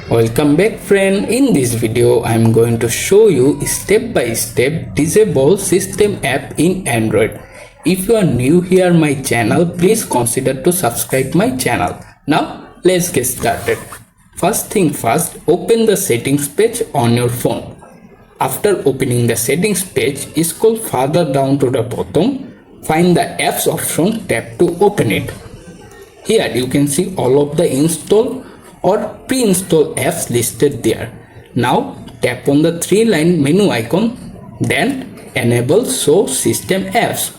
Welcome back friend. In this video I am going to show you step by step disable system app in Android. If you are new here my channel, please consider to subscribe my channel. Now let's get started. First thing first, open the settings page on your phone. After opening the settings page, scroll further down to the bottom, find the apps option, tap to open it. Here you can see all of the install or pre-install apps listed there. Now tap on the three-line menu icon, then enable show system apps.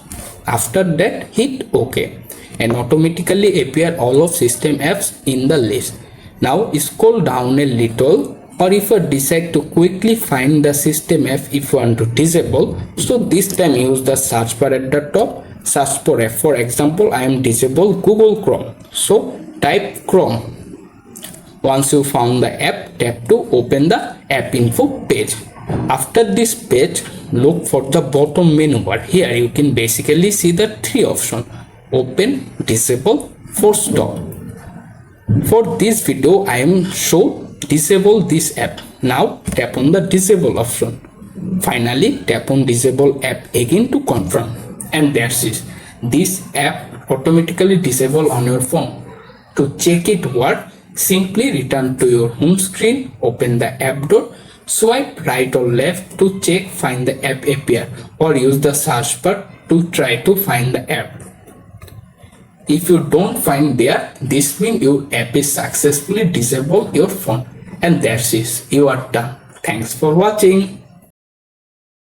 After that hit OK and automatically appear all of system apps in the list. Now scroll down a little, or if you decide to quickly find the system app if you want to disable, so this time use the search bar at the top, search for app. For example, I am disable Google Chrome, so type Chrome. Once you found the app, tap to open the app info page. After this page, look for the bottom menu bar. Here you can basically see the three options: open, disable, force stop. For this video I am show disable this app. Now tap on the disable option. Finally tap on disable app again to confirm, and that's it. This app automatically disable on your phone. To check it work, simply return to your home screen, open the app door, swipe right or left to check find the app appear, or use the search bar to try to find the app. If you don't find there, this means your app is successfully disabled your phone, and that's it. You are done. Thanks for watching.